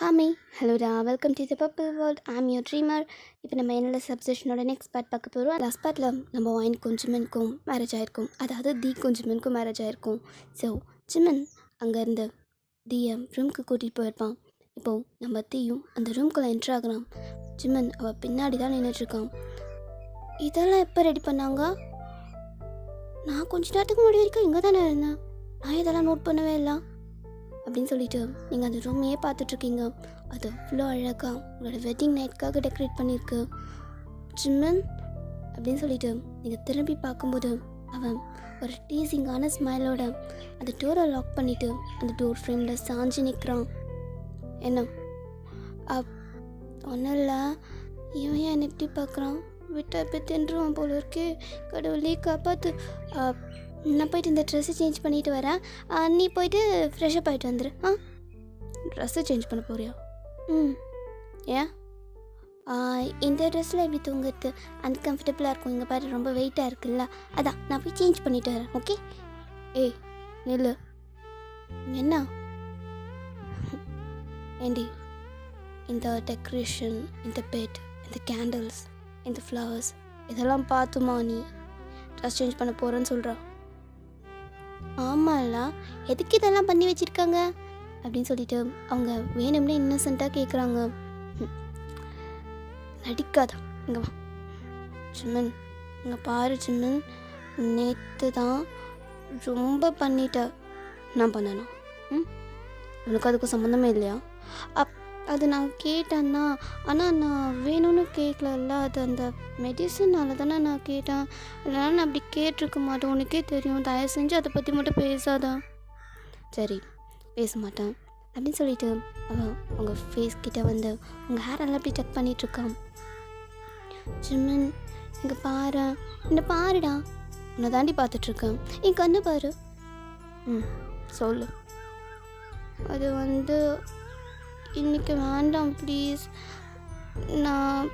ஹாமி ஹலோடா welcome to the purple world I'm your dreamer. இப்போ நம்ம என்னோட சப்ஜெக்ஷனோட நெக்ஸ்ட் பார்ட் பார்க்க போகிறோம். லாஸ்ட் பார்ட்டில் நம்ம வாயின்க்கும் ஜிம்மனுக்கும் மேரேஜ் ஆகிருக்கும், அதாவது தீக்கும் ஜிம்மனுக்கும் மேரேஜ் ஆகிருக்கும். ஸோ ஜிம்மன் அங்கேருந்து தீயை ரூம்க்கு கூட்டிகிட்டு போயிருப்பான். இப்போது நம்ம தீயும் அந்த ரூம்குள்ளே என்ட்ரு ஆகுறான். ஜிம்மன் அவள் பின்னாடி தான் நின்றுட்டுருக்கான். இதெல்லாம் எப்போ ரெடி பண்ணாங்க? நான் கொஞ்ச நேரத்துக்கு முன்னாடி வரைக்கும் இங்கே தானே இருந்தேன், நான் இதெல்லாம் நோட் பண்ணவே இல்லை அப்படின்னு சொல்லிட்டு நீங்கள் அந்த ரூமையே பார்த்துட்ருக்கீங்க. அது அவ்வளோ அழகாக உங்களோட வெட்டிங் நைட்காக டெக்கரேட் பண்ணியிருக்கு. ஜிம்மன் அப்படின்னு சொல்லிட்டு நீங்கள் திரும்பி பார்க்கும்போது அவன் ஒரு டீசிங்கான ஸ்மைலோட அந்த டோரை லாக் பண்ணிவிட்டு அந்த டோர் ஃப்ரேமில் சாஞ்சு நிற்கிறான். என்ன ஒன்றும் இல்லை, இவன் என்னை எப்படி பார்க்குறான், விட்டா போய் தின்றுவான் போல இருக்கே, கடவுளே காப்பாற்று. நான் போயிட்டு இந்த ட்ரெஸ்ஸு சேஞ்ச் பண்ணிட்டு வரேன், நீ போயிட்டு ஃப்ரெஷ்ஷப் ஆகிட்டு வந்துடு. ட்ரெஸ்ஸு சேஞ்ச் பண்ண போறியா? ஏன் இந்த ட்ரெஸ்ஸில் எப்படி தூங்குறது அன்கம்ஃபர்டபுளாக இருக்கும், இங்கே பாரு ரொம்ப வெயிட்டாக இருக்குல்ல, அதான் நான் போய் சேஞ்ச் பண்ணிட்டு வரேன். ஓகே? ஏய் நில்லு. என்ன ஏண்டி, இந்த டெக்கரேஷன், இந்த பெட், இந்த கேண்டில்ஸ், இந்த ஃப்ளவர்ஸ் இதெல்லாம் பார்த்துமா நீ ட்ரெஸ் சேஞ்ச் பண்ண போகிறேன்னு சொல்கிறா? ஆமாம்ல, எதுக்கு இதெல்லாம் பண்ணி வச்சுருக்காங்க அப்படின்னு சொல்லிட்டு அவங்க வேணும்னே இன்னசென்ட்டாக கேட்குறாங்க. நடிக்காத, இங்கே வா ஜிம்மன், இங்கே பாரு ஜிம்மன், நேற்று தான் ரொம்ப பண்ணிட்ட. நான் பண்ணணும்? உனக்கு அதுக்கும் சம்மந்தமே இல்லையா? அது நான் கேட்டேன்னா, ஆனால் நான் வேணும்னு கேட்கல, அது அந்த மெடிசனால் தானே நான் கேட்டேன், அதனால் நான் அப்படி கேட்டிருக்க மாட்டேன், உனக்கே தெரியும், தயவு செஞ்சு அதை பற்றி மட்டும் பேசாதான். சரி பேச மாட்டேன் அப்படின்னு சொல்லிட்டு அவன் உங்கள் ஃபேஸ் கிட்டே வந்து உங்கள் ஹேர் எல்லாம் அப்படி செக் பண்ணிகிட்ருக்கான். ஜிம்மன் இங்கே பாரு, இந்த பாருடா, உன்னை தாண்டி பார்த்துட்ருக்கேன், என் கண்ணு பாரு. சொல்லு. அது வந்து இன்றைக்கி வேண்டாம் ப்ளீஸ். நான்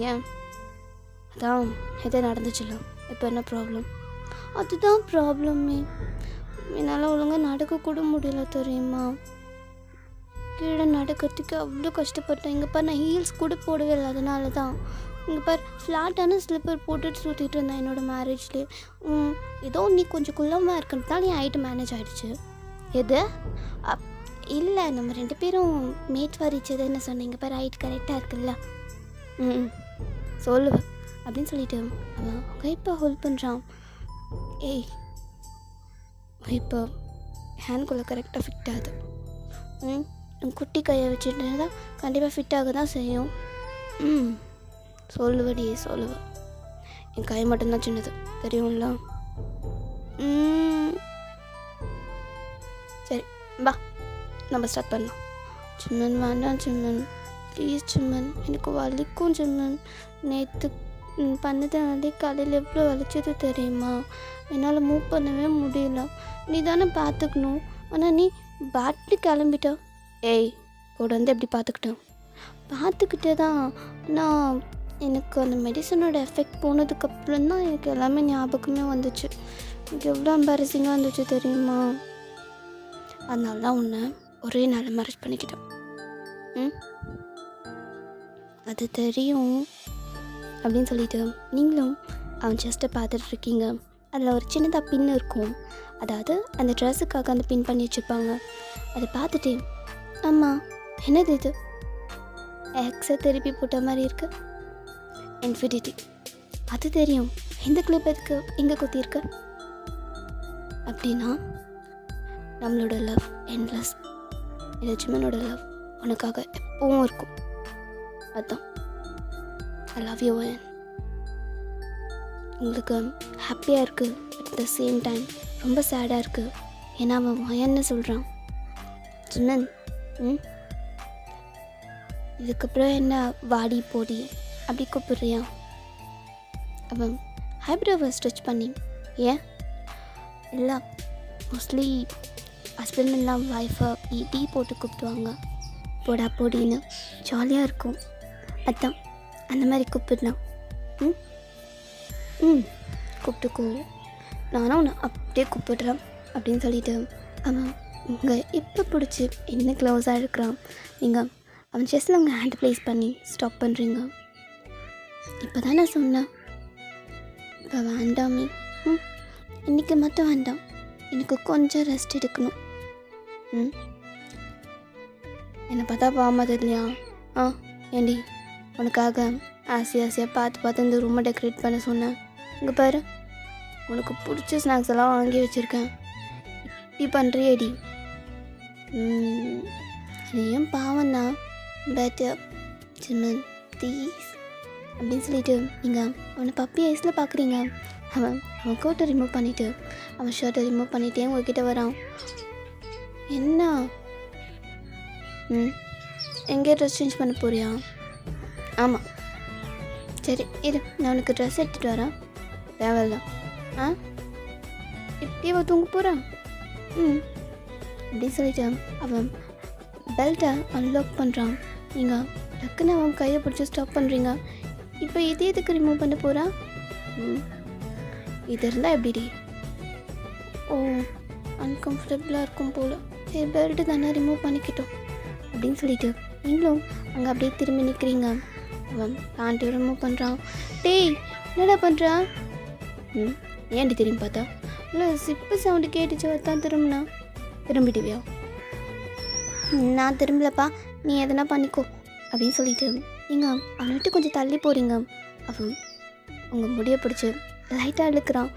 ஏன்? அதான் எதோ நடந்துச்சுல, இப்போ என்ன ப்ராப்ளம்? அதுதான் ப்ராப்ளமே, என்னால் ஒழுங்காக நடக்கக்கூட முடியல தெரியுமா, கீழே நடக்கிறதுக்கு அவ்வளோ கஷ்டப்பட்டேன். இங்கே பாரு, நான் ஹீல்ஸ் கூட போடவே இல்லை, அதனால தான். இங்கே பாரு, ஃப்ளாட்டான ஸ்லிப்பர் போட்டுட்டு சுற்றிட்டு இருந்தேன் என்னோடய மேரேஜ்லேயே. ஏதோ நீ கொஞ்சம் குள்ளமாக இருக்கிறதுனால என் ஹைட்டு மேனேஜ் ஆகிடுச்சு. எது? இல்லை, நம்ம 2 பேரும் மேட் வரிச்சது என்ன சொன்னீங்க பாரு, ஹைட் கரெக்டாக இருக்குல்ல. சொல்லுவேன் அப்படின்னு சொல்லிட்டு அவன் இப்போ ஹோல்ட் பண்ணுறான். ஏய் இப்போ ஹேண்ட்குள்ளே கரெக்டாக ஃபிட் ஆகுது. குட்டி கையை வச்சுட்டு தான் கண்டிப்பாக ஃபிட் ஆக தான் செய்யும். சொல்லுவடி சொல்லுவேன். என் கை மட்டும்தான் சின்னது தெரியும்ல. சரி வா, நம்ம ஸ்டார்ட் பண்ணலாம். ஜிம்மன் வேண்டாம் ஜிம்மன், ப்ளீஸ் ஜிம்மன், எனக்கு வலிக்கும் ஜிம்மன். நேற்று பண்ணதுனாலே காலையில் எவ்வளோ வலிச்சது தெரியுமா, என்னால் மூவ் பண்ணவே முடியல. நீ தானே பார்த்துக்கணும், ஆனால் நீ பாட்டு கிளம்பிட்ட. ஏய் கூட வந்து எப்படி பார்த்துக்கிட்டே தான். ஆனால் எனக்கு அந்த மெடிசனோட எஃபெக்ட் போனதுக்கப்புறம் தான் எனக்கு எல்லாமே ஞாபகமே வந்துச்சு. எனக்கு எவ்வளோ எம்பாரசிங்காக இருந்துச்சு தெரியுமா, அதனால தான் உன்னை ஒரே நாள் மேரேஜ் பண்ணிக்கிட்டேன். அது தெரியும் அப்படின்னு சொல்லிட்டு நீங்களும் அவன் செஸ்ட்டை பார்த்துட்ருக்கீங்க. அதில் ஒரு சின்னதாக பின் இருக்கும், அதாவது அந்த ட்ரெஸ்ஸுக்காக அந்த பின் பண்ணி வச்சுருப்பாங்க. அதை பார்த்துட்டு ஆமாம் என்னது இது, எக்ஸை திருப்பி போட்ட மாதிரி இருக்கு, இன்ஃபினிட்டி. அது தெரியும், இந்த கிளிப் எதுக்கு எங்கே குத்திருக்கு அப்படின்னா நம்மளோட லவ் என்லெஸ். இந்த ஜிம்மனோட லவ் உனக்காக எப்பவும் இருக்கும், அதுதான் ஐ லவ் யூ. உங்களுக்கு ஹாப்பியாக இருக்குது, அட் த சேம் டைம் ரொம்ப சேடாக இருக்குது. ஏன்னா அவன் வயன்னு சொல்கிறான். ஜிம்மன் இதுக்கப்புறம் என்ன வாடி போடி அப்படி கூப்பிட்றியா? அவன் ஹைப்ரோவை ஸ்ட்ரெச் பண்ணி, ஏன் இல்லை மோஸ்ட்லி ஹஸ்பண்ட் எல்லாம் ஒய்ஃபை டீ போட்டு கூப்பிடுவாங்க, போடா போடின்னு ஜாலியாக இருக்கும், அதான் அந்த மாதிரி கூப்பிடலாம். கூப்பிட்டுக்கோ, நானும் உன்னை அப்படியே கூப்பிடுறேன் அப்படின்னு சொல்லிட்டு அவன் உங்கள் இப்போ பிடிச்சி என்ன க்ளோஸாக இருக்கிறான். நீங்கள் அவன் செஸ்ஸில் உங்கள் ஹேண்ட் ப்ளேஸ் பண்ணி ஸ்டாப் பண்ணுறீங்க. இப்போ தான் நான் சொன்னேன், இப்போ வேண்டாமே. இன்றைக்கி மட்டும் வேண்டாம், எனக்கு கொஞ்சம் ரெஸ்ட் எடுக்கணும். என்னை பார்த்தா பாமாது இல்லையா? ஏண்டி உனக்காக ஆசையாக பார்த்து இந்த ரூமை டெக்கரேட் பண்ண சொன்னேன். இங்கே பாரு, உனக்கு பிடிச்ச ஸ்நாக்ஸ் எல்லாம் வாங்கி வச்சுருக்கேன். இப்படி பண்ணுறியேடி. அதையும் பாவம் தான், பட் சிம்மன் ப்ளீஸ் அப்படின்னு சொல்லிட்டு நீங்கள் அவனை பப்பி ஐஸில் பார்க்குறீங்க. அவன் கோட்டை ரிமூவ் பண்ணிவிட்டு அவன் ஷர்ட்டை ரிமூவ் பண்ணிவிட்டே உங்ககிட்ட வரான். என்ன எங்கே ட்ரெஸ் சேஞ்ச் பண்ண போறியா? ஆமாம், சரி இரு, நான் உனக்கு ட்ரெஸ் எடுத்துகிட்டு வரேன். தேவையில்ல. இப்படியே தூங்க போகிறான். அப்படின்னு சொல்லிட்டு அவன் பெல்ட்டை அன்லாக் பண்ணுறான். நீங்கள் டக்குன்னு அவன் கையை பிடிச்சி ஸ்டாப் பண்ணுறீங்க. இப்போ இது எதுக்கு ரிமூவ் பண்ண போகிறான்? இது இருந்தால் எப்படிடி? ஓ, அன்கம்ஃபர்டபுளாக இருக்கும் போல். சரி, பெல்ட்டு தானே, ரிமூவ் பண்ணிக்கிட்டோம் அப்படின்னு சொல்லிட்டு நீங்களும் அங்கே அப்படியே திரும்பி நிற்கிறீங்க. அவன் பேண்ட்டையும் ரிமூவ் பண்ணுறான். டேய் என்னடா பண்ணுறான்? ஏன்டி திரும்பி பார்த்தா? இல்லை, சிப்பு சவுண்டு கேட்டுச்சு, தான் திரும்பினா. திரும்பிடுவியா? நான் திரும்பலப்பா, நீ எதனா பண்ணிக்கோ அப்படின்னு சொல்லிட்டு நீங்கள் அவனை விட்டு கொஞ்சம் தள்ளி போகிறீங்க. அவன் உங்கள் முடியை பிடிச்சி லைட்டாக இழுக்கிறான்.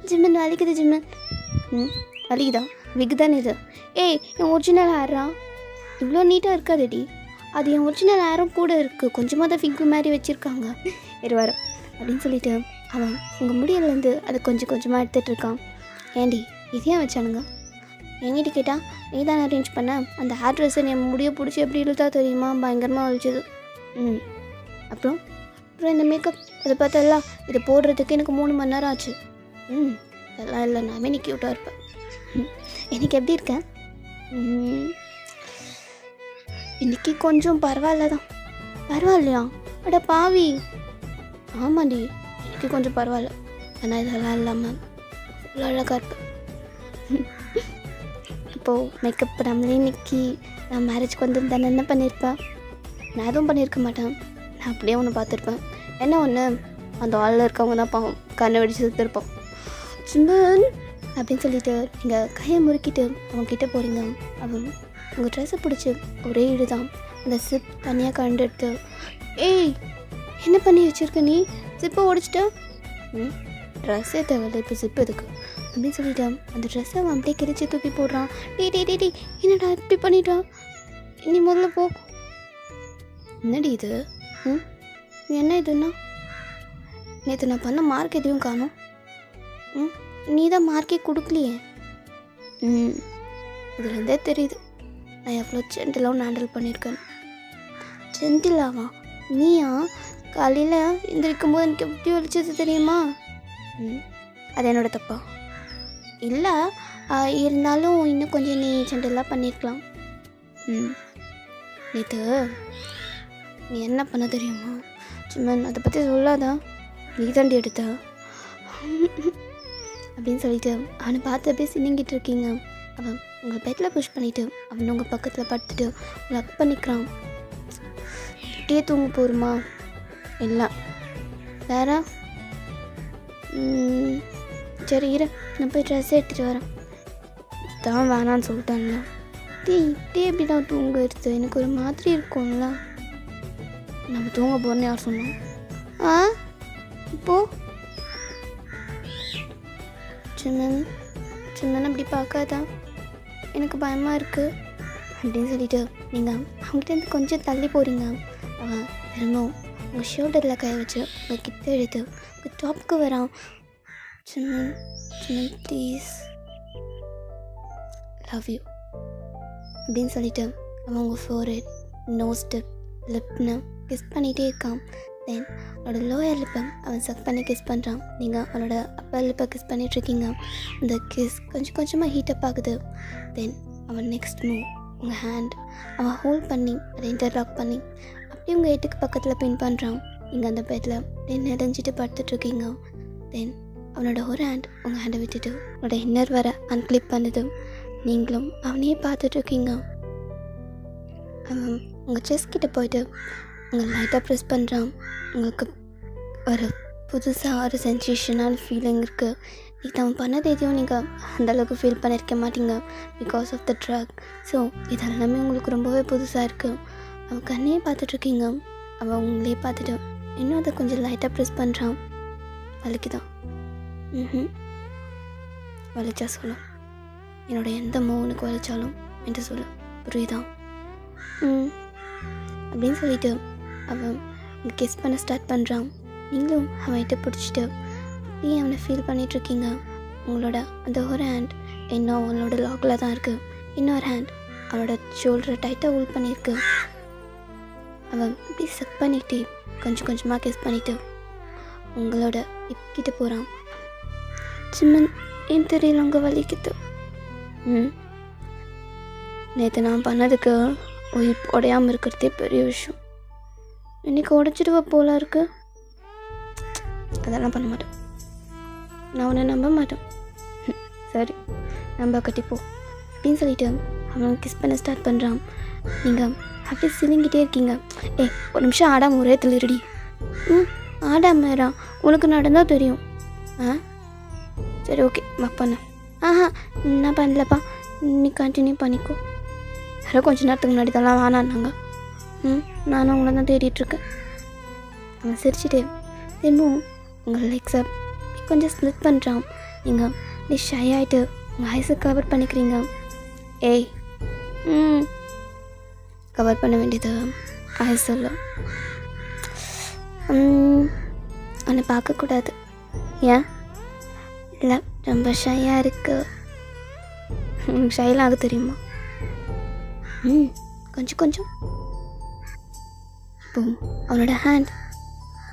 ஜிம்மன் வலிக்குது ஜிம்மன். வலிக்குதா? விக் தானே இது. ஏய், என் ஒரிஜினல் ஹேரா? இவ்வளோ நீட்டாக இருக்காதுடி. அது என் ஒரிஜினல் ஹேரும் கூட இருக்குது, கொஞ்சமாக தான் ஃபிக்கு மாதிரி வச்சுருக்காங்க. வர அப்படின்னு சொல்லிட்டு அவன் உங்கள் முடியிலேருந்து அதை கொஞ்சம் கொஞ்சமாக எடுத்துகிட்ருக்கான். ஏண்டி இது ஏன் வச்சானுங்க? என்கிட்ட கேட்டால் நீ தானே அரேஞ்ச் பண்ண. அந்த ஹேர் ட்ரெஸ்ஸை என் முடியை பிடிச்சி எப்படி இழுத்தா தெரியுமா? பயங்கரமாக வலிச்சது. அப்புறம் இந்த மேக்கப் அதை பார்த்தா இதை போடுறதுக்கு எனக்கு 3 மணி நேரம் ஆச்சு. அதெல்லாம் இல்லை, நான் இன்னைக்கு க்யூட்டாக இருப்பேன். எனக்கு எப்படி இருக்கேன்? இன்னைக்கு கொஞ்சம் பரவாயில்ல தான். பரவாயில்லையா? அட பாவி. ஆமாண்டி, இன்னைக்கு கொஞ்சம் பரவாயில்ல. ஆனால் இதெல்லாம் இல்லாமல் இவ்வளோ அழகாக இருப்பேன். இப்போது மேக்கப் பண்ணாமலே இன்னைக்கு நான் மேரேஜ்க்கு வந்து என்ன பண்ணியிருப்பேன்? நான் எதுவும் பண்ணியிருக்க மாட்டேன். நான் அப்படியே ஒன்று பார்த்துருப்பேன். என்ன ஒன்று, அந்த ஆளில் இருக்கவங்க தான் பாவம் கண்ணை வெடிச்சு சுற்றிருப்பான். சிம்மன் அப்படின்னு சொல்லிட்டு நீங்கள் கையை முறுக்கிட்டு அவன்கிட்ட போகிறீங்க. அவன் உங்கள் ட்ரெஸ்ஸை பிடிச்சி ஒரே இடு தான் அந்த சிப் தனியாக கண்டு எடுத்து, ஏய் என்ன பண்ணி வச்சுருக்க நீ? சிப்பை உடைச்சிட்ட? ட்ரெஸ்ஸே தேவையில்லை, இப்போ சிப் எதுக்கு அப்படின்னு சொல்லிட்டான். அந்த ட்ரெஸ்ஸை அவன் அப்படியே கிழிச்சு தூக்கி போடுறான். டே என்னடா இப்படி பண்ணிட்டான்? நீ முதல்ல போ. என்னடி இது? என்ன இதுன்னா? நேற்று நான் பண்ண மார்க் எதையும் காணும். நீ தான் மார்க்கே கொடுக்கலையே. இதுலேருந்தே தெரியுது நான் எவ்வளோ ஜென்டிலாகவும் ஹேண்டில் பண்ணியிருக்கேன். ஜென்டிலாவா? நீயா? காலையில் எந்திரிக்கும் போது எனக்கு எப்படி வலிச்சது தெரியுமா? அது என்னோட தப்பா? இல்லை, இருந்தாலும் இன்னும் கொஞ்சம் நீ ஜென்டிலாக பண்ணியிருக்கலாம். நேற்று நீ என்ன பண்ண தெரியுமா? சிம்மன் அதை பற்றி சொல்லாதா, நீ தாண்டி எடுத்த அப்படின்னு சொல்லிட்டு அவனை பார்த்து அப்படியே சின்னிங்கிட்டு இருக்கீங்க. அவன் உங்கள் பெட்டில் புஷ் பண்ணிவிட்டு அவன் உங்கள் பக்கத்தில் படுத்துட்டு லக் பண்ணிக்கிறான். இப்படியே தூங்க போருமா? இல்லை வேற? சரி இரு, நான் போய் ட்ரெஸ் எடுத்துகிட்டு வரேன். தான் வேணான்னு சொல்லிட்டாங்களா? இப்படியே எப்படி நான் தூங்க எடுத்து எனக்கு ஒரு மாதிரி இருக்கும்ல. நம்ம தூங்க போகிறேன்னு யார் சொன்னோம்? இப்போ சின்னன்னு அப்படி பார்க்காதா, எனக்கு பயமாக இருக்குது அப்படின்னு சொல்லிட்டு நீங்கள் அவங்ககிட்ட கொஞ்சம் தள்ளி போகிறீங்க. அவன் திரும்பவும் உங்கள் ஷோல்டரில் கை வச்சு உங்கள் கிட்ட எடுத்து உங்கள் டாப்புக்கு வரான். சின்னன் ப்ளீஸ், லவ் யூ அப்படின்னு சொல்லிட்டு அவன் உங்கள் ஃபோர்ஹெட், நோஸ் டிப், லிப்னு கிஸ் பண்ணிகிட்டே இருக்கான். தென் அவனோட லோயர் லிப்பை அவன் சக் பண்ணி கிஸ் பண்ணுறான். நீங்கள் அவனோட அப்பர் லிப்பை கிஸ் பண்ணிகிட்ருக்கீங்க. அந்த கிஸ் கொஞ்சம் கொஞ்சமாக ஹீட்டப் ஆகுது. தென் அவன் நெக்ஸ்ட் மூவ் உங்கள் ஹேண்ட் அவன் ஹோல்ட் பண்ணி அதை இன்டர்லாக் பண்ணி அப்படியே உங்கள் ஹெட்டுக்கு பக்கத்தில் பின் பண்ணுறான். நீங்கள் அந்த பெட்டில் தென் நெடைஞ்சிட்டு படுத்துட்ருக்கீங்க. தென் அவனோட ஒரு ஹேண்ட் உங்கள் ஹேண்டை விட்டுட்டு அவனோட இன்னர் வர அன்கிளிப் பண்ணுது. நீங்களும் அவனையே பார்த்துட்ருக்கீங்க. அவன் உங்கள் செஸ் கிட்ட போயிட்டு உங்கள் லைட்டாக ப்ரெஸ் பண்ணுறான். உங்களுக்கு ஒரு புதுசாக ஒரு சென்சேஷனான ஃபீலிங் இருக்குது. இது அவன் பண்ணது எதையும் நீங்கள் அந்தளவுக்கு ஃபீல் பண்ணியிருக்க மாட்டீங்க because of the truck. So இதெல்லாமே உங்களுக்கு ரொம்பவே புதுசாக இருக்குது. அவன் கண்ணையே பார்த்துட்ருக்கீங்க. அவன் உங்களே பார்த்துட்டு இன்னும் அதை கொஞ்சம் லைட்டாக ப்ரெஸ் பண்ணுறான். வலிக்குதான்? வலிச்சா சொல்லும். என்னோடய எந்த மூவனுக்கு வலிச்சாலும் என்று சொல்ல புரியுதா? அப்படின்னு சொல்லிட்டு அவன் கெஸ் பண்ண ஸ்டார்ட் பண்ணுறான். நீங்களும் அவன்கிட்ட பிடிச்சிட்டு அப்படியே அவனை ஃபீல் பண்ணிகிட்ருக்கீங்க. உங்களோட அந்த ஒரு ஹேண்ட் இன்னும் அவனோட லாக்கில் தான் இருக்குது. இன்னொரு ஹேண்ட் அவனோட ஷோல்டரை டைட்டாக ஹோல்ட் பண்ணியிருக்கு. அவன் இப்படி செக் பண்ணிக்கிட்டே கொஞ்சம் கொஞ்சமாக கெஸ் பண்ணிவிட்டு உங்களோட இப்பக்கிட்ட போகிறான். சிம்மன் ஏன் தெரியல உங்கள் வலிக்குது. நேற்று நான் பண்ணதுக்கு உடையாமல் இருக்கிறதே பெரிய விஷயம். இன்றைக்கி உடைச்சிடுவா போல இருக்கு. அதெல்லாம் பண்ண மாட்டேன். நான் உன்னை நம்ப மாட்டேன். சரி நம்ப கட்டிப்போ அப்படின்னு சொல்லிட்டு அவன் கிஸ் பண்ண ஸ்டார்ட் பண்ணுறான். நீங்கள் அப்படியே சிலிங்கிட்டே இருக்கீங்க. ஒரு நிமிஷம் ஆடாமல் ஒரே தள்ளிடுடி. ஆடாமரா உனக்கு நடந்தால் தெரியும். சரி ஓகே மக் பண்ண. நான் பண்ணலப்பா, நீ கண்டினியூ பண்ணிக்கோ. யாரோ கொஞ்ச நேரத்துக்கு முன்னாடி தான் வேணான்னாங்க. நானும் உங்களை தான் தேடிட்டுருக்கேன். அவன் சிரிச்சுட்டு திரும்பவும் உங்கள் லெக்ஸை கொஞ்சம் ஸ்ப்ளிட் பண்ணுறான். நீங்கள் நீ ஷை ஆகிட்டு உங்கள் ஐஸை கவர் பண்ணிக்கிறீங்க. கவர் பண்ண வேண்டியது ஐஸ் இல்லை. அவனை பார்க்கக்கூடாது. ஏன் இல்லை, ரொம்ப ஷையாக இருக்கு. உங்களுக்கு ஷைலாம் ஆக தெரியுமா? கொஞ்சம் கொஞ்சம். இப்போ அவனோட ஹேண்ட்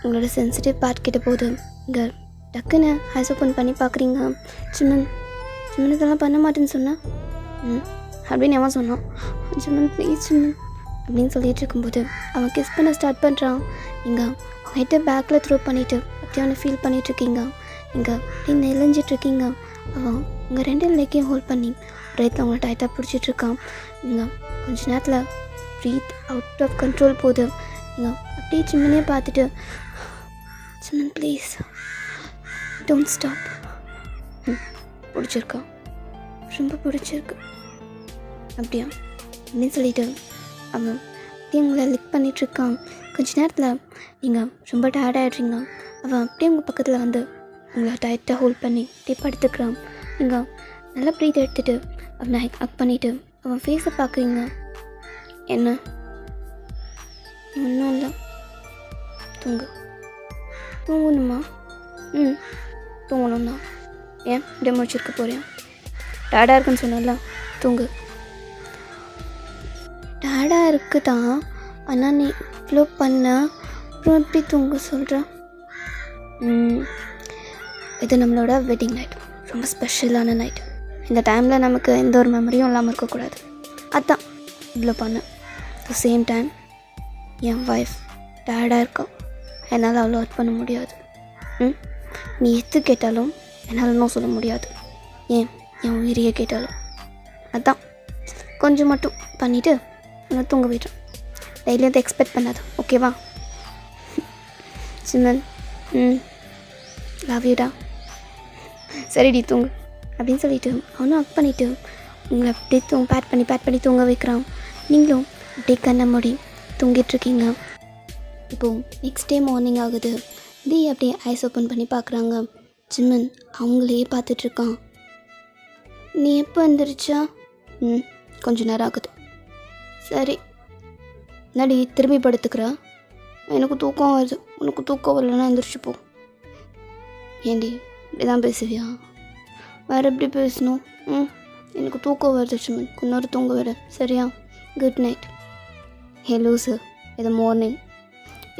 உங்களோட சென்சிட்டிவ் பார்ட் கிட்ட போகுது. இங்கே டக்குன்னு ஐஸ் ஓப்பன் பண்ணி பார்க்குறீங்க. சிம்மன் இதெல்லாம் பண்ண மாட்டேன்னு சொன்னான். அப்படின்னு அவன் சொன்னான். சிம்மன் ப்ளீஸ் சிம்மன் அப்படின்னு சொல்லிட்டு இருக்கும்போது அவன் கிஸ் பண்ண ஸ்டார்ட் பண்ணுறான். நீங்கள் அவன்கிட்ட பேக்கில் த்ரோ பண்ணிவிட்டு அப்படியே அவனை ஃபீல் பண்ணிகிட்ருக்கீங்க. நீங்கள் அப்படியே நெளிஞ்சிட்ருக்கீங்க. அவன் உங்கள் 2 லெக்கையும் ஹோல்ட் பண்ணி ஒரேத்தில் அவங்களை டைட்டாக பிடிச்சிட்ருக்கான். நீங்கள் கொஞ்ச நேரத்தில் ப்ரீத் அவுட் ஆஃப் கண்ட்ரோல் போகுது. நீங்கள் அப்படியே சிம்மனே பார்த்துட்டு சிம்மன் ப்ளீஸ் டோன்ட் ஸ்டாப். பிடிச்சிருக்கா? ரொம்ப பிடிச்சிருக்கு அப்படியா அப்படின்னு சொல்லிட்டு அவன் அப்படியே உங்களை லிக் பண்ணிகிட்ருக்கான். கொஞ்ச நேரத்தில் நீங்கள் ரொம்ப டயர்டாகிடுறீங்க. அவன் அப்படியே உங்கள் பக்கத்தில் வந்து உங்களை டைட்டாக ஹோல்ட் பண்ணி அப்படியே படுத்துக்கிறான். நீங்கள் நல்லா ப்ரீத் எடுத்துகிட்டு அவனை ஹக் பண்ணிவிட்டு அவன் ஃபேஸை பார்க்குறீங்க. என்ன? ஒன்றும் இல்லை, தூங்கணுமா? தூங்கணும் தான். ஏன் இப்படியே முடிச்சிருக்க போறியா? டயர்டாக இருக்குன்னு சொன்னல, தூங்கு. டயர்டாக இருக்குது தான், ஆனால் நீ இவ்வளோ பண்ண அப்புறம் எப்படி தூங்க சொல்கிறேன்? இது நம்மளோட வெட்டிங் நைட், ரொம்ப ஸ்பெஷலான நைட். இந்த டைமில் நமக்கு எந்த ஒரு மெமரியும் இல்லாமல் இருக்கக்கூடாது. அதுதான் இவ்வளோ பண்ணேன். The same time N wife டயர்டாக இருக்கா. என்னால் அவ்வளோ ஒர்க் பண்ண முடியாது. நீ எது கேட்டாலும் என்னால் இன்னும் சொல்ல முடியாது. என் உயிரியை கேட்டாலும். அதுதான் கொஞ்சம் மட்டும் பண்ணிவிட்டு நான் தூங்க போய்ட்டேன். டெய்லியும் அதை எக்ஸ்பெக்ட் பண்ணாது, ஓகேவா? சிம்மன் லவ் யூடா. சரிடி தூங்கு அப்படின்னு சொல்லிவிட்டு அவனும் ஹக் பண்ணிவிட்டு உங்களை அப்படியே பேட் பண்ணி தூங்க வைக்கிறான். நீங்களும் அப்படியே கண்ணை மூடி தூங்கிட்டுருக்கீங்க. இப்போது நெக்ஸ்ட் டே மார்னிங் ஆகுது. தி அப்படியே ஐஸ் ஓப்பன் பண்ணி பார்க்குறாங்க. சிம்மன் அவங்களே பார்த்துட்ருக்கான். நீ எப்போ வந்துருச்சா? கொஞ்சம் நேரம் ஆகுது. சரி நடி திரும்பி படுத்துக்கிறா. எனக்கு தூக்கம் வருது. உனக்கு தூக்கம் வரலன்னா எந்திரிச்சுப்போ. ஏண்டி இப்படி தான் பேசுவியா? வேறு எப்படி பேசணும்? எனக்கு தூக்கம் வருது சிம்மன், இன்னொரு தூங்க வர. சரியா? Good night. ஹலோ சார், இது மார்னிங்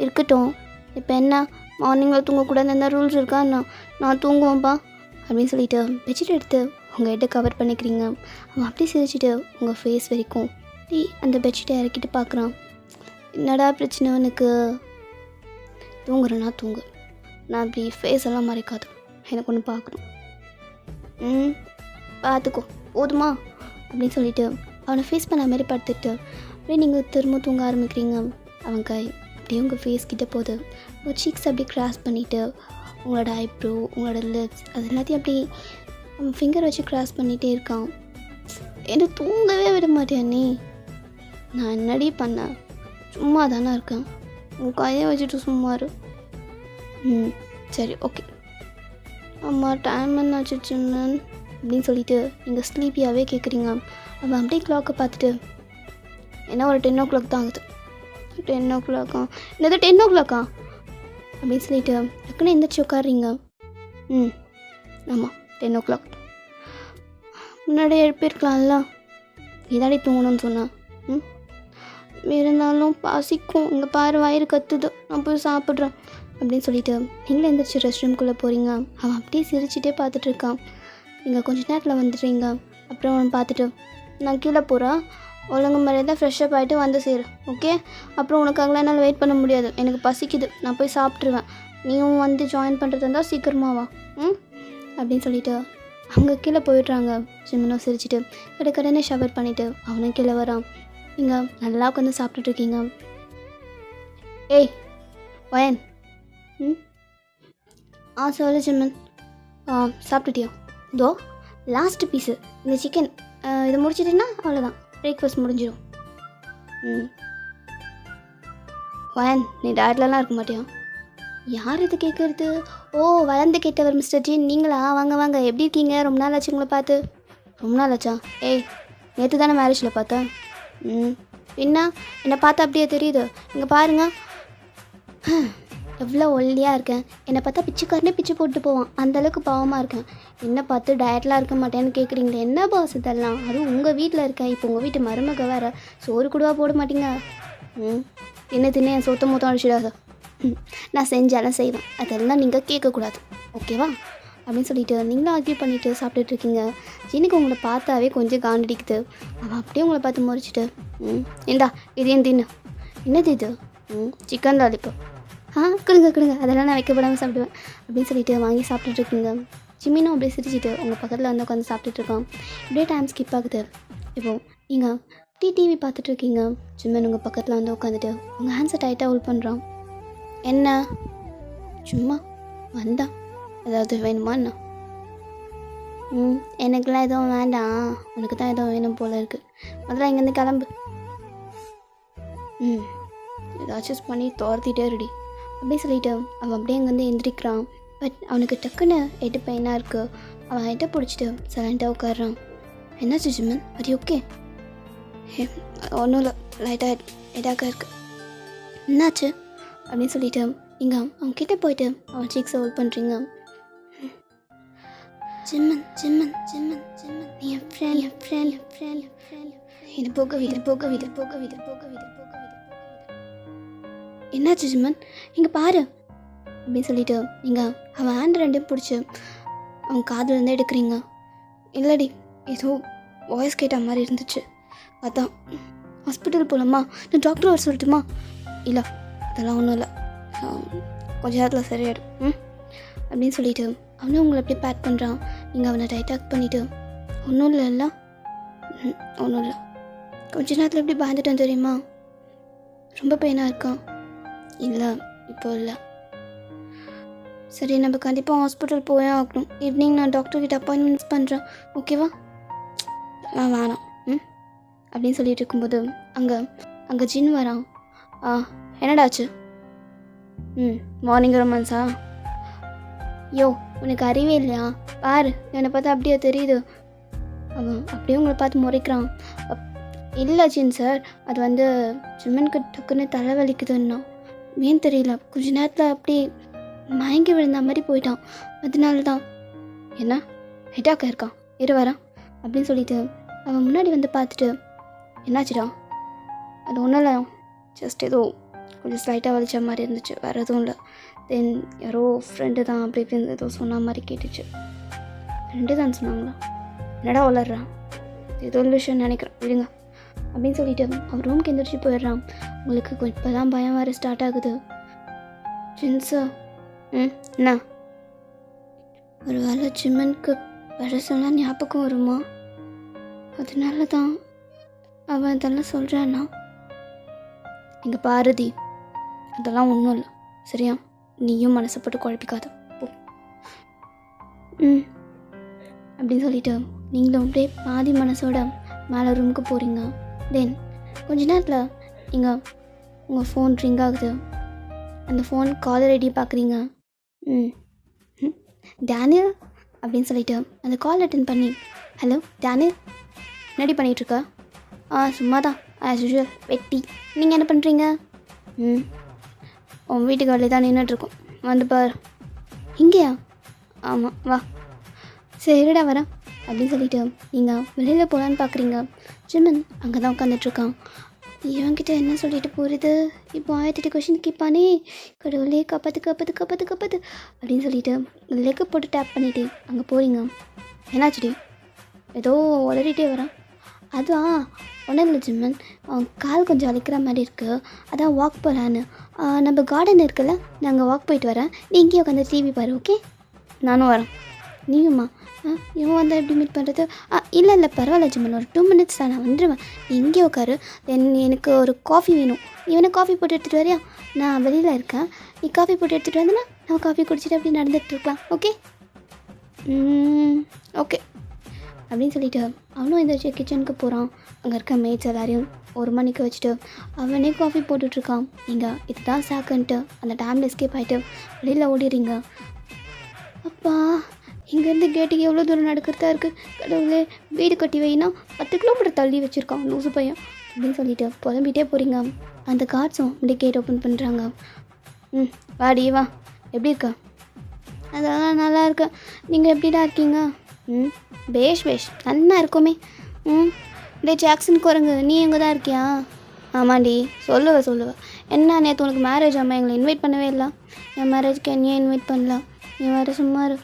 இருக்கட்டும். இப்போ என்ன மார்னிங்கில் தூங்கக்கூடாது என்ன ரூல்ஸ் இருக்கா? நான் தூங்குவேன்ப்பா அப்படின்னு சொல்லிவிட்டு பெட்ஷீட் எடுத்து உங்கள் ஹெட்டை கவர் பண்ணிக்கிறீங்க. அவன் அப்படியே சிரிச்சிட்டு உங்கள் ஃபேஸ் வரைக்கும் அப்படி அந்த பெட்ஷீட்டை இறக்கிட்டு பார்க்குறான். என்னடா பிரச்சனை உனக்கு? தூங்குறேன்னா தூங்கு, நான் அப்படி ஃபேஸ் எல்லாம் மறைக்காது. எனக்கு ஒன்று பார்க்கணும். பார்த்துக்கோ போதுமா? அப்படின்னு சொல்லிட்டு அவனை ஃபேஸ் பண்ண மாதிரி படுத்துட்டு அப்படியே நீங்கள் திரும்ப தூங்க ஆரம்பிக்கிறீங்க. அவன் கை அப்படியே உங்கள் ஃபேஸ் கிட்டே போகுது. உங்கள் சீக்ஸ் அப்படியே கிராஸ் பண்ணிவிட்டு உங்களோட ஐப்ரோ, உங்களோட லிப்ஸ் அது எல்லாத்தையும் அப்படி அவன் ஃபிங்கர் வச்சு கிராஸ் பண்ணிகிட்டே இருக்கான். என்னை தூங்கவே விட மாட்டேன் நீ. நான் என்னடி பண்ணேன்? சும்மா தானே இருக்கேன். உங்கள் கையை வச்சுட்டு சும்மா இரு. சரி ஓகே. அம்மா டைம் என்னாச்சு சின்னன் அப்படின்னு சொல்லிட்டு நீங்கள் ஸ்லீப்பியாகவே கேட்குறீங்க. அவன் அப்படியே கிளாக்கை பார்த்துட்டு என்ன ஒரு 10 o'clock தான் ஆகுது. 10 o'clock என்னது 10 o'clock அப்படின்னு சொல்லிட்டு டக்குன்னு எந்திரிச்சு உட்காடுறீங்க. ஆமாம் 10 o'clock. முன்னாடியே எழுப்பியிருக்கலாம்ல. இதாடி தூங்கணும்னு சொன்னான். இருந்தாலும் பசிக்கும், இங்கே பாரு வயிறு கத்துது, நான் போய் சாப்பிட்றேன் அப்படின்னு சொல்லிட்டு நீங்களே எந்திரிச்சு ரெஸ்ட் ரூம்குள்ளே போகிறீங்க. அவன் அப்படியே சிரிச்சிட்டே பார்த்துட்ருக்கான். நீங்கள் கொஞ்ச நேரத்தில் வந்துடுறீங்க. அப்புறம் அவன் பார்த்துட்டு நான் கீழே போகிறேன், ஒழுங்கு மாதிரி தான் ஃப்ரெஷ்ஷப் ஆகிட்டு வந்து சேரு ஓகே. அப்புறம் உனக்காகலாம் என்னால் வெயிட் பண்ண முடியாது, எனக்கு பசிக்குது, நான் போய் சாப்பிட்ருவேன். நீயும் வந்து ஜாயின் பண்ணுறதா இருந்தால் சீக்கிரமாவா அப்படின்னு சொல்லிட்டு அவங்க கீழே போயிடுறாங்க. ஜிம்மினும் சிரிச்சிட்டு கடைக்கடனே ஷவர் பண்ணிவிட்டு அவனும் கீழே வரான். நீங்கள் நல்லா உட்காந்து சாப்பிட்டுட்ருக்கீங்க. ஏய் வயன். சொல்லு ஜிம்மன். சாப்பிட்டுட்டியா? இதோ லாஸ்ட்டு பீஸு இந்த சிக்கன், இதை முடிச்சிட்டின்னா அவ்வளோதான், பிரேக்ஃபாஸ்ட் முடிஞ்சிடும். வயன் நீ டயட்லலாம் இருக்க மாட்டியா? யார் இது கேட்குறது? ஓ வளர்ந்து கேட்டவர் மிஸ்டர் ஜீன் நீங்களா? வாங்க வாங்க, எப்படி இருக்கீங்க? ரொம்ப நாள் ஆச்சு உங்களை பார்த்து. ரொம்ப நாள் ஆச்சா? ஏய் நேற்று தானே மேரேஜில் பார்த்தேன். என்ன என்னை பார்த்தா அப்படியே தெரியுது? இங்கே பாருங்கள் எவ்வளோ ஒல்லியாக இருக்கேன். என்னை பார்த்தா பிச்சுக்காரனே பிச்சு போட்டு போவான், அந்தளவுக்கு பாவமாக இருக்கேன். என்ன பார்த்து டயட்லாம் இருக்க மாட்டேன்னு கேட்குறீங்களே, என்ன பாஸ் இதெல்லாம்? அதுவும் உங்கள் வீட்டில் இருக்கேன். இப்போ உங்கள் வீட்டு மருமக வேறு, சோறு கூடவா போட மாட்டீங்க? தின்னு என் சொத்த மொத்தம் அடிச்சிடாத. நான் செஞ்சாலும் செய்வேன், அதெல்லாம் நீங்கள் கேட்கக்கூடாது ஓகேவா அப்படின்னு சொல்லிட்டு நீங்களும் ஆர்கியூ பண்ணிவிட்டு சாப்பிட்டுட்ருக்கீங்க. ஜீனுக்கு உங்களை பார்த்தாவே கொஞ்சம் காண்டடிக்குது. அவன் அப்படியே உங்களை பார்த்து முறைச்சிட்டு இந்தா இதையும் தின்னு. என்னது இது? Chicken lollipop. கொடுங்க அதெல்லாம் நான் வைக்கப்படாமல் சாப்பிடுவேன் அப்படின்னு சொல்லிட்டு வாங்கி சாப்பிட்டுட்ருக்கீங்க. ஜிம்மினும் அப்படியே சிரிச்சிட்டு உங்கள் பக்கத்தில் வந்து உட்காந்து சாப்பிட்டுட்ருக்கான். இப்படியே டைம் ஸ்கிப் ஆகுது. இப்போது நீங்கள் டிவி பார்த்துட்ருக்கீங்க. ஜிம்மன் உங்கள் பக்கத்தில் வந்து உட்காந்துட்டு உங்கள் ஹேண்ட்ஸை டைட்டாக ஹோல்ட் பண்ணுறான். என்ன சும்மா வந்தா ஏதாவது வேணுமா என்ன? எனக்குலாம் எதுவும் வேண்டாம், உனக்கு தான் எதுவும் வேணும் போல் இருக்குது. முதல்ல இங்கேருந்து கிளம்பு. ஏதாச்சும் பண்ணி துரத்திட்டே ரெடி அப்படின்னு சொல்லிட்டு அவன் அப்படியே அங்கேருந்து எந்திரிக்கிறான். பட் அவனுக்கு டக்குன்னு ஹெட்டு பெயினாக இருக்குது. அவன் ஹெட்டை பிடிச்சிட்டு சைலண்ட்டாக உட்காடுறான். என்னாச்சு ஜிம்மன்? அது ஓகே? ஒன்றும் இல்லை, லைட்டாக ஹெட்டாக இருக்குது. என்னாச்சு அப்படின்னு சொல்லிட்டு இங்கே அவன் கிட்டே போயிட்டு அவன் சீக்ஸை ஹோல்ட் பண்ணுறீங்க. ஜிம்மன் ஜிம்மன் ஜிம்மன் ஜிம்மன் நீ என் ஃப்ரெண்ட் இது போக விடு. என்னாச்சு ஜிம்மன்? இங்கே பாரு அப்படின்னு சொல்லிட்டு நீங்கள் அவன் ஹேண்ட் ரெண்டையும் பிடிச்சி அவன் காதுலேருந்து எடுக்கிறீங்க. இல்லடி ஏதோ வாய்ஸ் கேட்ட மாதிரி இருந்துச்சு, அதான். ஹாஸ்பிட்டல் போகலாமா? நான் டாக்டர் வர சொல்லட்டுமா? இல்லை அதெல்லாம் ஒன்றும் இல்லை, கொஞ்ச நேரத்தில் சரியாயிடும் அப்படின்னு சொல்லிட்டு அவனும் உங்களை அப்படியே பேக் பண்ணுறான். நீங்கள் அவனை டைட்டாக் பண்ணிவிட்டு ஒன்றும் இல்லை ஒன்றும் இல்லை, கொஞ்ச நேரத்தில் எப்படி பயந்துட்டேன் தெரியுமா? ரொம்ப பெயினாக இருக்கான். இல்லை இப்போ இல்லை. சரி நம்ம கண்டிப்பாக ஹாஸ்பிட்டல் போயே ஆகணும். ஈவினிங் நான் டாக்டர்கிட்ட அப்பாயின்மெண்ட்ஸ் பண்ணுறேன் ஓகேவா? வேணாம் அப்படின்னு சொல்லிட்டு இருக்கும்போது அங்கே ஜின் வரான். என்னடாச்சு? மார்னிங் ரொமான்ஸா? யோ உனக்கு அறிவே இல்லையா? பாரு என்னை பார்த்தா அப்படியே தெரியுது. அவன் அப்படியே உங்களை பார்த்து முறைக்கிறான். இல்லை ஜின் சார், அது வந்து ஜிம்மனுக்கு டக்குன்னு தலைவலிக்குதுன்னா ஏன் தெரியல, கொஞ்ச நேரத்தில் அப்படி மயங்கி விழுந்த மாதிரி போயிட்டான், அதனால தான். என்ன ஹெட்டாக்க இருக்கான், இரு வரான் அப்படின்னு சொல்லிட்டு அவன் முன்னாடி வந்து பார்த்துட்டு என்னாச்சுடா? அது ஒன்றும் இல்லை, ஜஸ்ட் ஏதோ கொஞ்சம் ஸ்லைட்டாக வலிச்ச மாதிரி இருந்துச்சு, வேறு எதுவும் இல்லை. தென் யாரோ ஃப்ரெண்டு தான் அப்படி இப்படி ஏதோ சொன்ன மாதிரி கேட்டுச்சு. ஃப்ரெண்டு தான் சொன்னாங்களா? என்னடா வளர்றான், ஏதோ ஒரு விஷயம் நினைக்கிறேன் விடுங்க அப்படின்னு சொல்லிட்டு அவன் ரூம்க்கு எந்திரிச்சு போயிடுறான். உங்களுக்கு இப்போ தான் பயம் வர ஸ்டார்ட் ஆகுது. ஜின்ஸா என்ன ஒரு வேலை ஜிம்மனுக்கு பழசெல்லாம் ஞாபகம் வருமா? அதனால தான் அவன் இதெல்லாம் சொல்கிறான்னா. இங்கே பாரதி, அதெல்லாம் ஒன்றும் இல்லை சரியா? நீயும் மனசை போட்டு குழப்பிக்காத போ. அப்படின்னு சொல்லிட்டு நீங்களும் அப்படியே பாதி மனசோட மேலே ரூமுக்கு போகிறீங்க. தென் கொஞ்ச நேரத்தில் இங்கே உங்கள் ஃபோன் ரிங் ஆகுது. அந்த ஃபோன் காலர் ஐடி பார்க்குறீங்க. டேனியல் அப்படின்னு சொல்லிட்டு அந்த கால் அட்டன் பண்ணி, ஹலோ டேனியல், என்னடி பண்ணிகிட்ருக்க? சும்மா தான் ஆஸ் யூஷுவல் வெட்டி. நீங்கள் என்ன பண்ணுறீங்க? உன் வீட்டுக்கு வெளியே தான் நின்றுட்டுருக்கோம், வந்து பார். இங்கேயா? ஆமாம் வா. சரிடா வரேன் அப்படின்னு சொல்லிட்டு நீங்கள் வெளியில் போகலான்னு பார்க்குறீங்க. ஜிம்மன் அங்கே தான் உட்காந்துட்ருக்கான். இவன்கிட்ட என்ன சொல்லிட்டு போகிறது? இப்போ 1008 கொஷின் கேட்பானே, கடவுளே காப்பாற்று அப்படின்னு சொல்லிட்டு லெக்கு போட்டு டேப் பண்ணிவிட்டு அங்கே போகிறீங்க. என்னாச்சுடி? ஏதோ உளறிட்டே வரான். அதுவா ஒன்றும் இல்லை ஜிம்மன், அவன் கால் கொஞ்சம் அழைக்கிற மாதிரி இருக்குது, அதான் வாக் போகலான்னு. நம்ம கார்டன் இருக்குல்ல, நாங்கள் வாக் போயிட்டு வரேன், நீ இங்கேயே உட்காந்து டிவி பாரு. ஓகே? நானும் வரேன். நீயும்மா? இவன் வந்தால் எப்படி மீட் பண்ணுறது? இல்லை பரவாயில்ல ஜிம்மன், ஒரு 2 minutes தான், நான் வந்துடுவேன். நீ இங்கே உட்காரு. எனக்கு ஒரு காஃபி வேணும். இவனை காஃபி போட்டு எடுத்துகிட்டு வரியா? நான் வெளியில் இருக்கேன், நீ காஃபி போட்டு எடுத்துகிட்டு வந்தேன்னா நான் காஃபி குடிச்சிட்டு அப்படி நடந்துகிட்டு இருக்கலாம். ஓகே? ஓகே அப்படின்னு சொல்லிட்டு அவனும் இந்த கிச்சனுக்கு போகிறான். அங்கே இருக்க மேட்ஸ் எல்லாரையும் 1 மணிக்கு வச்சுட்டு அவனே காஃபி போட்டுட்ருக்கான். நீங்கள் இதுதான் சாக்குன்ட்டு அந்த டைமில் எஸ்கேப் ஆகிட்டு வெளியில் ஓடிடுறீங்க. அப்பா, இங்கேருந்து கேட்டுக்கு எவ்வளோ தூரம் நடக்கிறதா இருக்குது, கடவுளே வீடு கட்டி வைனா 10 கிலோமீட்டர் தள்ளி வச்சுருக்கான் லூசு பையன் அப்படின்னு சொல்லிட்டு புலம்பிகிட்டே போகிறீங்க. அந்த கார்ட்ஸும் இப்படி கேட் ஓப்பன் பண்ணுறாங்க. வாடி வா, எப்படி இருக்கா? அதெல்லாம் நல்லா இருக்கேன், நீங்கள் எப்படிடா இருக்கீங்க? பேஷ் நல்லா இருக்குமே. டே ஜாக்சன் குரங்கு, நீ எங்கே தான் இருக்கியா? ஆமாண்டி, சொல்லுவேன். என்ன நேற்று உனக்கு மேரேஜ் ஆமாம், எங்களை இன்வைட் பண்ணவே இல்லை. என் மேரேஜ்க்கு என்னையே இன்வைட் பண்ணலாம், நீ வேறு சும்மா இரு.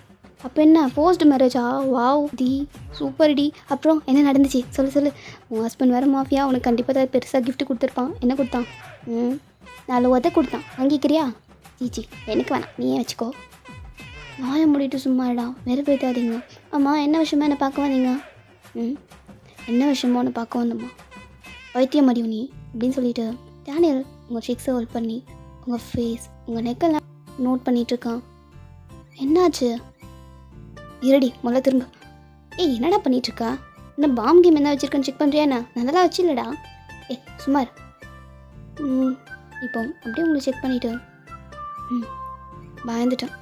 அப்போ என்ன போஸ்ட் மேரேஜா? வாவ் டி, சூப்பர் டி. அப்புறம் என்ன நடந்துச்சு சொல்லு. உன் ஹஸ்பண்ட் வேறு மாஃபியா, உனக்கு கண்டிப்பாக தான் பெருசாக கிஃப்ட் கொடுத்துருப்பான். என்ன கொடுத்தான்? 4 உதை கொடுத்தான், வாங்கிக்கிறியா? ஜிஜி எனக்கு வேணாம், நீயே வச்சுக்கோ. வாய மூடிட்டு சும்மாடா, வெறுப்பேற்றாதீங்க. ஆமாம், என்ன விஷயமா என்னை பார்க்க வந்தீங்க? என்ன விஷயமோ ஒன்று பார்க்க வந்தோம்மா. வைத்தியம் மடியும் நீ அப்படின்னு சொல்லிட்டு டேனியல் உங்கள் சிக்ஸை ஹோல்ட் பண்ணி உங்கள் ஃபேஸ், உங்கள் நெக்கெல்லாம் நோட் பண்ணிகிட்ருக்கான். என்னாச்சு? இருடி முதல்ல திரும்ப. என்னடா பண்ணிகிட்ருக்கா? என்ன பாம் கேம் என்ன வச்சுருக்கேன்னு செக் பண்ணுறியா? என்ன நல்லா வச்சு இல்லைடா. சுமார். இப்போ அப்படியே உங்களை செக் பண்ணிவிட்டு பயந்துட்டேன்.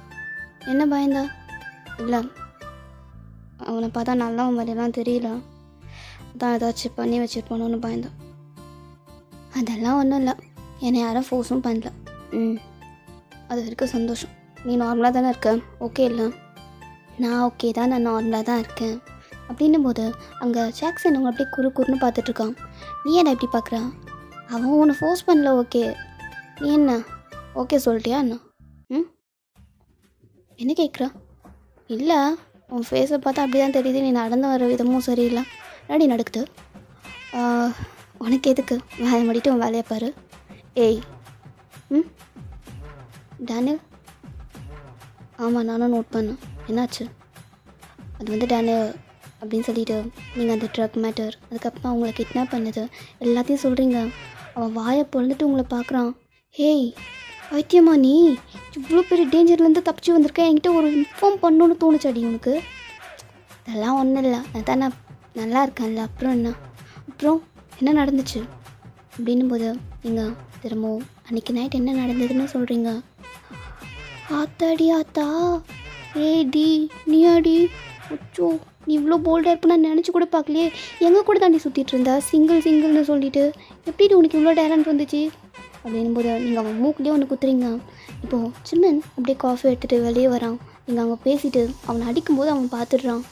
என்ன பயந்தா? இல்லை, அவனை பார்த்தா நல்லா மாதிரியெல்லாம் தெரியல, அதான் ஏதாச்சும் பண்ணி வச்சுருப்பானோன்னு பயந்தான். அதெல்லாம் ஒன்றும் இல்லை, என்னை யாரும் ஃபோர்ஸும் பண்ணல. அது வரைக்கும் சந்தோஷம். நீ நார்மலாக தானே இருக்க, ஓகே இல்லை? நான் ஓகே தான், நான் நார்மலாக தான் இருக்கேன். அப்படின்னும் போது அங்கே ஜாக்சன் அவங்க அப்படியே குறுன்னு பார்த்துட்ருக்கான். நீ என்ன எப்படி பார்க்குறா? அவன் உன்னை ஃபோர்ஸ் பண்ணல, ஓகே. நீ என்ன ஓகே சொல்லிட்டியா என்ன? என்ன கேட்குறா? இல்லை, உன் ஃபேஸை பார்த்தா அப்படி தான் தெரியுது, நீ நடந்து வர விதமும் சரியில்லை. ரெடி நடக்குது. உனக்கு எதுக்கு? வேலை மாட்டிட்டு உன் வேலையை பாரு. ஏய் டேனியல். ஆமாம், நானும் நோட் பண்ணேன். என்னாச்சு? அது டேனியல் அப்படின்னு சொல்லிட்டு நீங்கள் அந்த ட்ரக் மேட்டர், அதுக்கப்புறம் அவங்கள கிட்னாப் பண்ணது எல்லாத்தையும் சொல்கிறீங்க. அவன் வாயை பொழுந்துட்டு உங்களை பார்க்குறான். ஹேய் வைத்தியமா, நீ இவ்வளோ பெரிய டேஞ்சர்லேருந்து தப்பிச்சு வந்திருக்கேன், என்கிட்ட ஒரு இன்ஃபார்ம் பண்ணணுன்னு தோணுச்சாடி உனக்கு? அதெல்லாம் ஒன்றும் இல்லை, அதான் நான் நல்லா இருக்கேன்ல. அப்புறம் என்ன நடந்துச்சு அப்படின்னும் போது நீங்கள் திரும்பவும் அன்றைக்கி நைட் என்ன நடந்ததுன்னு சொல்கிறீங்க. ஆத்தா, ஏடி நீயாடி, அச்சோ நீ இவ்வளோ போல்டாக இருப்ப நான் நினச்சி கூட பார்க்கலையே. எங்கே கூட தாண்டி சுற்றிட்டு இருந்தா, சிங்கிள்னு சொல்லிட்டு, எப்படி உனக்கு இவ்வளோ டேலண்ட் வந்துச்சு அப்படின்னும் போது நீங்கள் அவன் மூக்குலேயே ஒன்று குத்துறீங்க. இப்போது சிம்மன் அப்படியே காஃபி எடுத்துகிட்டு வெளியே வரான். நீங்கள் அவங்க பேசிவிட்டு அவனை அடிக்கும்போது அவன் பார்த்துடுறான்.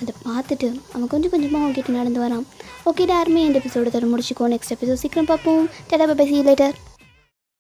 அதை பார்த்துட்டு அவன் கொஞ்சம் கொஞ்சமாக அவங்ககிட்ட நடந்து வரான். ஓகே யாருமே இந்த எபிசோட தர முடிச்சுக்கோ. நெக்ஸ்ட் எபிசோட் சீக்கிரம் பார்ப்போம். Tata bye, see you later.